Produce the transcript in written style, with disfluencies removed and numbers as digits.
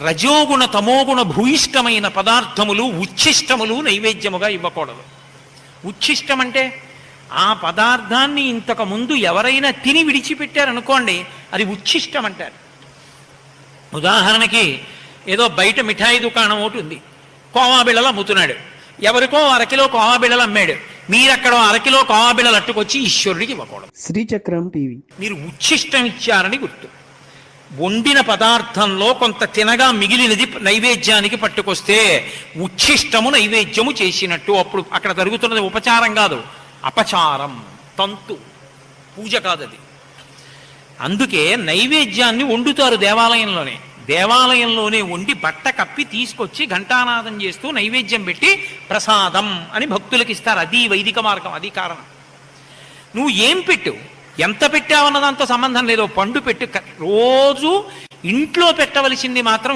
రజోగుణ తమోగుణ భూయిష్టమైన పదార్థములు ఉచ్ఛిష్టములు నైవేద్యముగా ఇవ్వకూడదు. ఉచ్ఛిష్టం అంటే ఆ పదార్థాన్ని ఇంతకు ముందు ఎవరైనా తిని విడిచిపెట్టారనుకోండి, అది ఉచ్ఛిష్టం అంటారు. ఉదాహరణకి ఏదో బయట మిఠాయి దుకాణం ఒకటి ఉంది, కోవా బిళ్ళలు అమ్ముతున్నాడు, ఎవరికో అరకిలో కోవా బిళ్ళలు అమ్మాడు, మీరక్కడ అరకిలో కోవా బిళ్ళలు అట్టుకొచ్చి ఈశ్వరుడికి ఇవ్వకూడదు. శ్రీచక్రం టీవీ. మీరు ఉచ్ఛిష్టం ఇచ్చారని గుర్తు. వండిన పదార్థంలో కొంత తినగా మిగిలినది నైవేద్యానికి పట్టుకొస్తే ఉచ్ఛిష్టము నైవేద్యము చేసినట్టు. అప్పుడు అక్కడ జరుగుతున్నది ఉపచారం కాదు, అపచారం, తంతు, పూజ కాదది. అందుకే నైవేద్యాన్ని వండుతారు దేవాలయంలోనే. దేవాలయంలోనే వండి బట్ట కప్పి తీసుకొచ్చి ఘంటానాదం చేస్తూ నైవేద్యం పెట్టి ప్రసాదం అని భక్తులకు ఇస్తారు. అది వైదిక మార్గం, అది కారణం. నువ్వు ఏం పెట్టు, ఎంత పెట్టావన్న దాంతో సంబంధం లేదు. పండు పెట్టు. రోజు ఇంట్లో పెట్టవలసింది మాత్రం